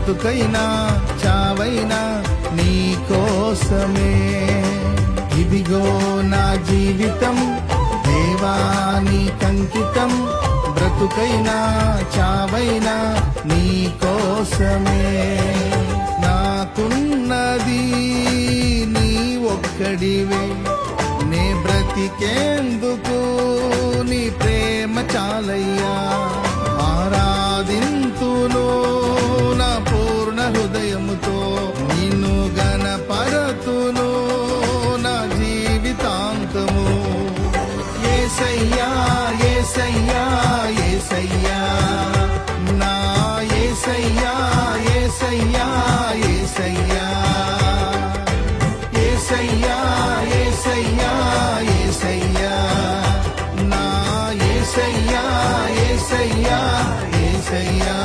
బ్రతుకైనా చావైనా నీ కోసమే. ఇదిగో నా జీవితం దేవా నీకంకితం, బ్రతుకైనా చావైనా నీ కోసమే. నాకున్నది నీ ఒక్కడివే, నే బ్రతికేందుకు నీ ప్రేమ చాలయ్యా. ఆరాధింతును నా పూర్ణ హృదయముతో, నిన్ను గణపరతును నా జీవితాంతము. యేసయ్యా యేసయ్యా యేసయ్యా, నా యేసయ్యా యేసయ్యా యేసయ్యా, యేసయ్యా యేసయ్యా యేసయ్యా, నా యేసయ్యా యేసయ్యా యేసయ్యా.